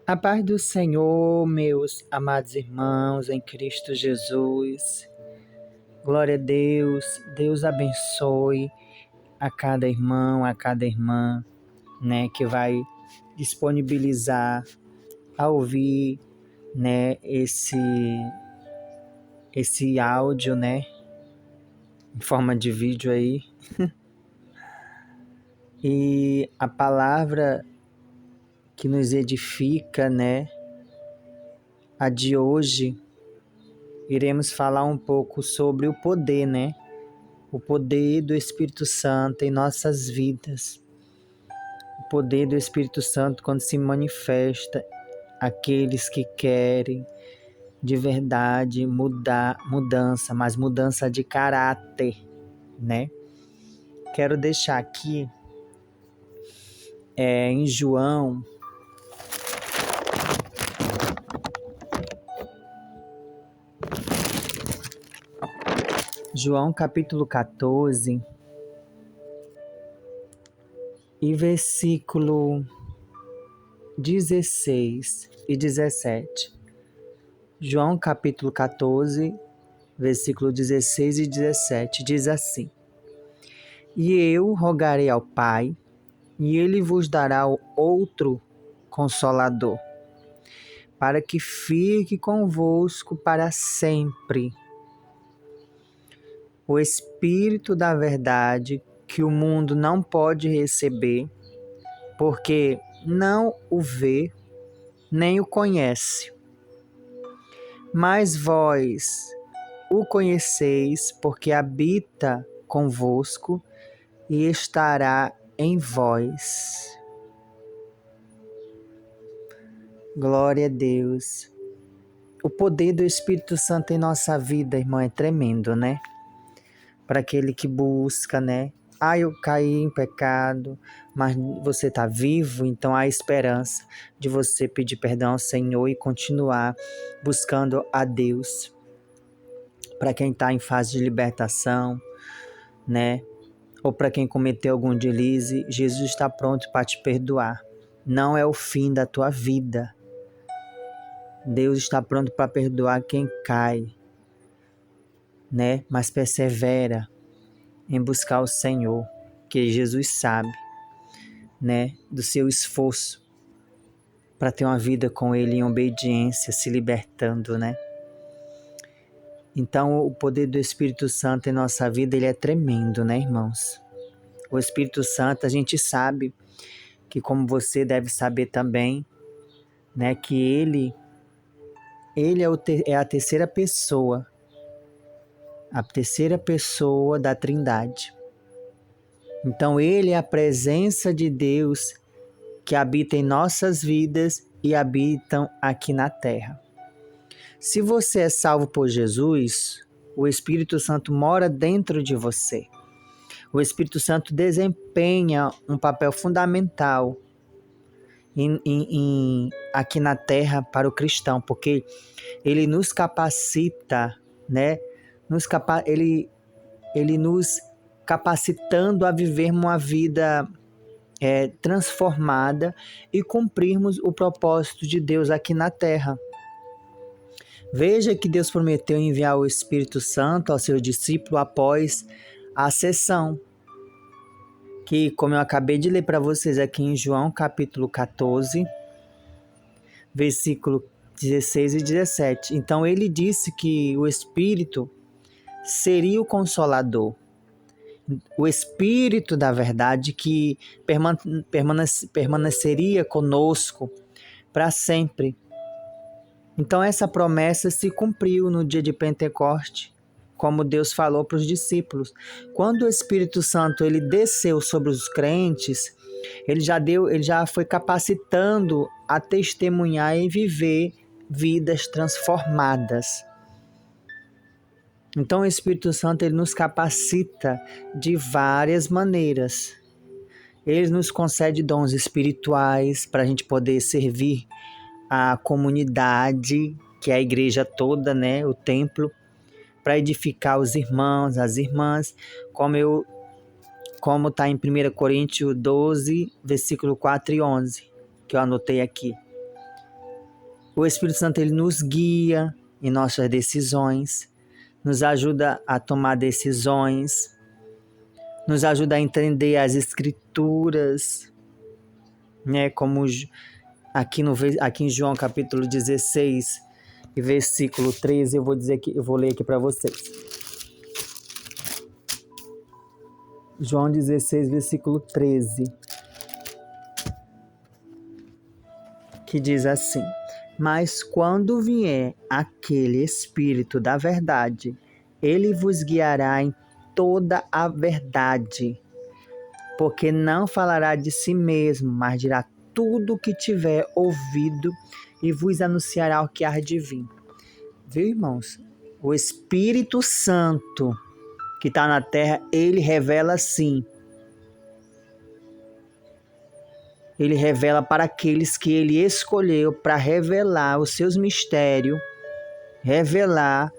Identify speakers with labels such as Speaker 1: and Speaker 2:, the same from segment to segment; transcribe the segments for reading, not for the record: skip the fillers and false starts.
Speaker 1: A paz do Senhor, meus amados irmãos em Cristo Jesus. Glória a Deus. Deus abençoe a cada irmão, a cada irmã, que vai disponibilizar a ouvir, esse áudio, em forma de vídeo aí. E a palavra que nos edifica, a de hoje, iremos falar um pouco sobre o poder, o poder do Espírito Santo em nossas vidas. O poder do Espírito Santo quando se manifesta àqueles que querem de verdade mudança, mas mudança de caráter, Quero deixar aqui em João capítulo 14 e versículo 16 e 17. João capítulo 14, versículo 16 e 17 diz assim: E eu rogarei ao Pai, e ele vos dará outro Consolador, para que fique convosco para sempre. O Espírito da verdade, que o mundo não pode receber, porque não o vê, nem o conhece. Mas vós o conheceis, porque habita convosco e estará em vós. Glória a Deus. O poder do Espírito Santo em nossa vida, irmão, é tremendo, Para aquele que busca, eu caí em pecado, mas você está vivo, então há esperança de você pedir perdão ao Senhor e continuar buscando a Deus. Para quem está em fase de libertação, ou para quem cometeu algum deslize, Jesus está pronto para te perdoar. Não é o fim da tua vida. Deus está pronto para perdoar quem cai, mas persevera em buscar o Senhor, que Jesus sabe, do seu esforço para ter uma vida com Ele em obediência, se libertando, Então, o poder do Espírito Santo em nossa vida, ele é tremendo, irmãos? O Espírito Santo, a gente sabe que, como você deve saber também, que Ele é a terceira pessoa da Trindade. Então, Ele é a presença de Deus que habita em nossas vidas e habitam aqui na terra. Se você é salvo por Jesus, o Espírito Santo mora dentro de você. O Espírito Santo desempenha um papel fundamental aqui na terra para o cristão, porque ele nos capacita, ele nos capacitando a vivermos uma vida transformada e cumprirmos o propósito de Deus aqui na terra. Veja que Deus prometeu enviar o Espírito Santo ao seu discípulo após a ascensão, que, como eu acabei de ler para vocês aqui em João capítulo 14, versículo 16 e 17. Então ele disse que o Espírito seria o Consolador, o Espírito da verdade que permaneceria conosco para sempre. Então essa promessa se cumpriu no dia de Pentecoste, como Deus falou para os discípulos. Quando o Espírito Santo ele desceu sobre os crentes, ele já foi capacitando a testemunhar e viver vidas transformadas. Então o Espírito Santo ele nos capacita de várias maneiras. Ele nos concede dons espirituais para a gente poder servir a comunidade, que é a igreja toda, o templo, para edificar os irmãos, as irmãs, como está em 1 Coríntios 12, versículo 4 e 11, que eu anotei aqui. O Espírito Santo ele nos guia em nossas decisões, nos ajuda a tomar decisões, nos ajuda a entender as Escrituras, né? Como aqui em João capítulo 16, versículo 13, eu vou ler aqui para vocês. João 16, versículo 13, que diz assim: Mas quando vier aquele Espírito da verdade, ele vos guiará em toda a verdade, porque não falará de si mesmo, mas dirá tudo o que tiver ouvido e vos anunciará o que há de vir. Viu, irmãos? O Espírito Santo que está na terra, ele revela sim. Ele revela para aqueles que ele escolheu para revelar os seus mistérios, revelar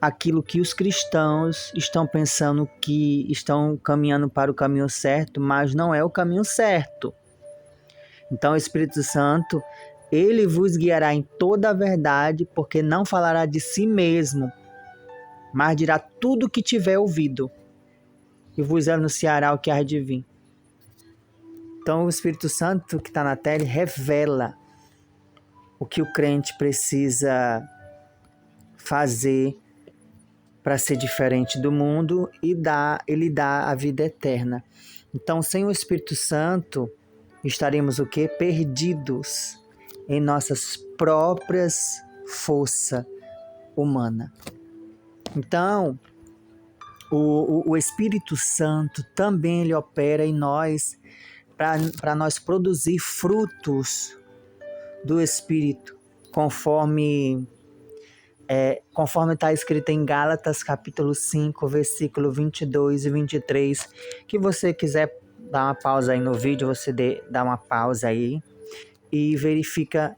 Speaker 1: aquilo que os cristãos estão pensando que estão caminhando para o caminho certo, mas não é o caminho certo. Então o Espírito Santo, ele vos guiará em toda a verdade, porque não falará de si mesmo, mas dirá tudo o que tiver ouvido e vos anunciará o que há de vir. Então o Espírito Santo que está na terra revela o que o crente precisa fazer para ser diferente do mundo e ele dá a vida eterna. Então, sem o Espírito Santo, estaremos o quê? Perdidos em nossas próprias forças humanas. Então, o Espírito Santo também ele opera em nós para nós produzir frutos do Espírito, conforme está escrito em Gálatas capítulo 5, versículo 22 e 23, que você quiser dar uma pausa aí no vídeo, você dá uma pausa aí e verifica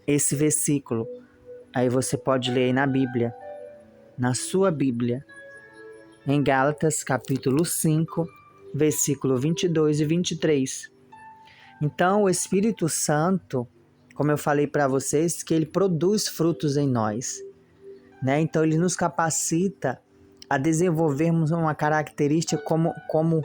Speaker 1: esse versículo. Aí você pode ler aí na Bíblia, na sua Bíblia, em Gálatas capítulo 5, versículo 22 e 23. Então, o Espírito Santo, como eu falei para vocês, que ele produz frutos em nós, né? Então, ele nos capacita a desenvolvermos uma característica como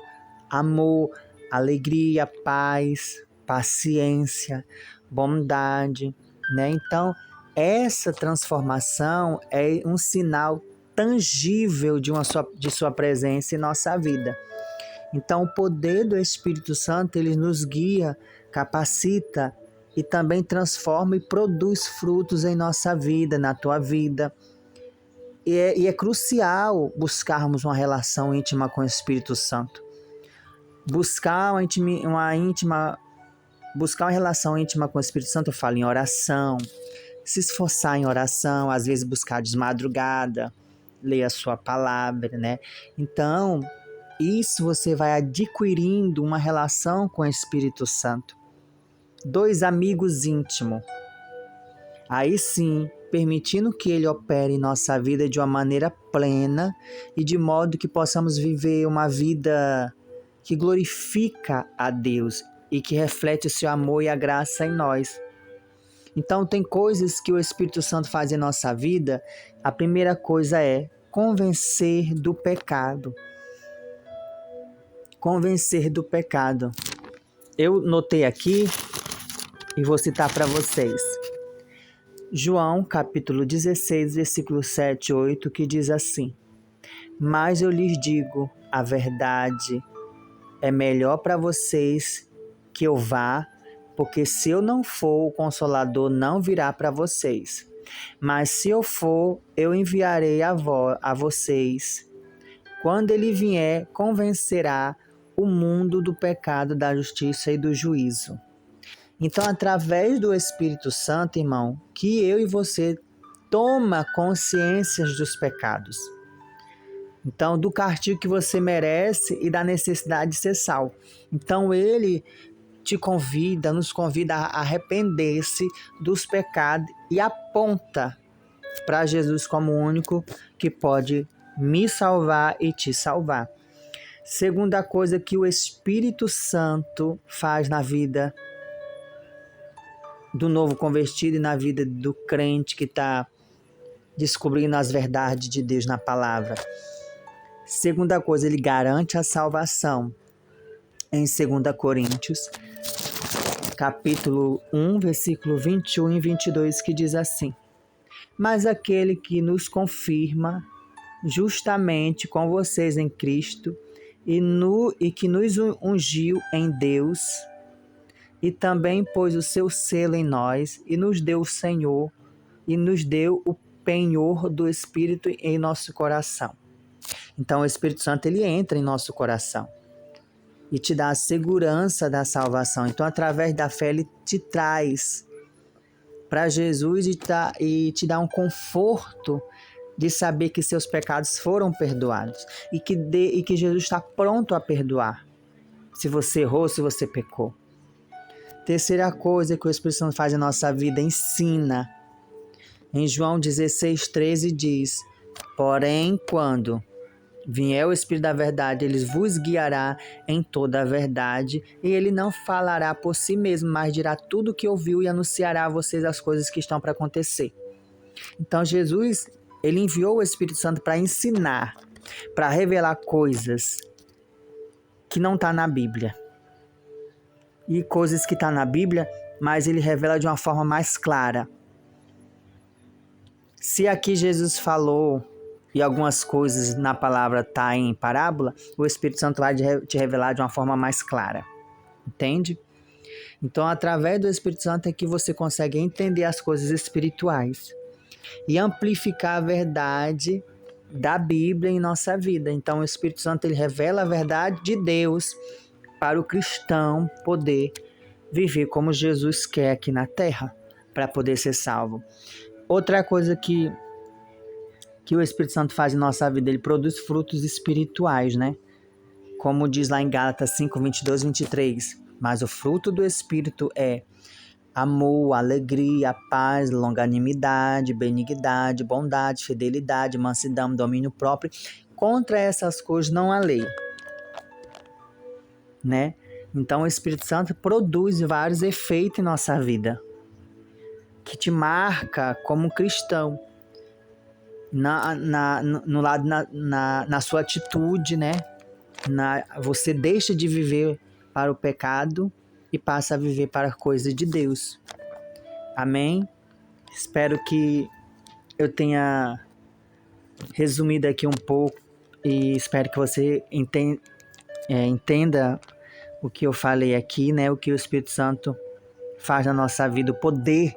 Speaker 1: amor, alegria, paz, paciência, bondade, né? Então, essa transformação é um sinal tangível de sua presença em nossa vida. Então, o poder do Espírito Santo, ele nos guia, capacita e também transforma e produz frutos em nossa vida, na tua vida. E é crucial buscarmos uma relação íntima com o Espírito Santo. Buscar uma relação íntima com o Espírito Santo, eu falo em oração, se esforçar em oração, às vezes buscar de madrugada, ler a sua palavra, né? Então, isso você vai adquirindo uma relação com o Espírito Santo. 2 amigos íntimos. Aí sim, permitindo que ele opere em nossa vida de uma maneira plena e de modo que possamos viver uma vida que glorifica a Deus e que reflete o seu amor e a graça em nós. Então, tem coisas que o Espírito Santo faz em nossa vida. A primeira coisa é convencer do pecado. Convencer do pecado. Eu notei aqui e vou citar para vocês. João, capítulo 16, versículo 7 e 8, que diz assim: Mas eu lhes digo a verdade, é melhor para vocês que eu vá, porque se eu não for, o Consolador não virá para vocês. Mas se eu for, eu enviarei a vocês. Quando ele vier, convencerá o mundo do pecado, da justiça e do juízo. Então, através do Espírito Santo, irmão, que eu e você toma consciência dos pecados. Então, do castigo que você merece e da necessidade de ser salvo. Então, ele nos convida a arrepender-se dos pecados e aponta para Jesus como o único que pode me salvar e te salvar. Segunda coisa que o Espírito Santo faz na vida do novo convertido e na vida do crente que está descobrindo as verdades de Deus na palavra. Segunda coisa, ele garante a salvação. Em 2 Coríntios, capítulo 1, versículo 21 e 22, que diz assim: mas aquele que nos confirma justamente com vocês em Cristo e que nos ungiu em Deus e também pôs o seu selo em nós e nos deu o Senhor e nos deu o penhor do Espírito em nosso coração. Então o Espírito Santo ele entra em nosso coração e te dá a segurança da salvação. Então através da fé ele te traz para Jesus e te dá um conforto de saber que seus pecados foram perdoados e que Jesus está pronto a perdoar se você errou, se você pecou. Terceira coisa que o Espírito Santo faz na nossa vida, ensina. Em João 16:13 diz: porém, quando vier o Espírito da verdade, ele vos guiará em toda a verdade, e ele não falará por si mesmo, mas dirá tudo o que ouviu e anunciará a vocês as coisas que estão para acontecer. Então Jesus, ele enviou o Espírito Santo para ensinar, para revelar coisas que não estão na Bíblia. E coisas que estão na Bíblia, mas ele revela de uma forma mais clara. Se aqui Jesus falou e algumas coisas na palavra tá em parábola, o Espírito Santo vai te revelar de uma forma mais clara. Entende? Então, através do Espírito Santo é que você consegue entender as coisas espirituais e amplificar a verdade da Bíblia em nossa vida. Então, o Espírito Santo ele revela a verdade de Deus para o cristão poder viver como Jesus quer aqui na terra, para poder ser salvo. Outra coisa que o Espírito Santo faz em nossa vida, ele produz frutos espirituais, né? Como diz lá em Gálatas 5, 22, 23. Mas o fruto do Espírito é amor, alegria, paz, longanimidade, benignidade, bondade, fidelidade, mansidão, domínio próprio. Contra essas coisas não há lei, né? Então o Espírito Santo produz vários efeitos em nossa vida, que te marca como cristão. Na sua atitude, né? Você deixa de viver para o pecado e passa a viver para a coisa de Deus. Amém? Espero que eu tenha resumido aqui um pouco e espero que você entenda o que eu falei aqui, né? O que o Espírito Santo faz na nossa vida, o poder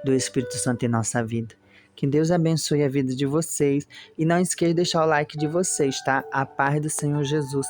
Speaker 1: do Espírito Santo em nossa vida. Que Deus abençoe a vida de vocês. E não esqueça de deixar o like de vocês, tá? A paz do Senhor Jesus.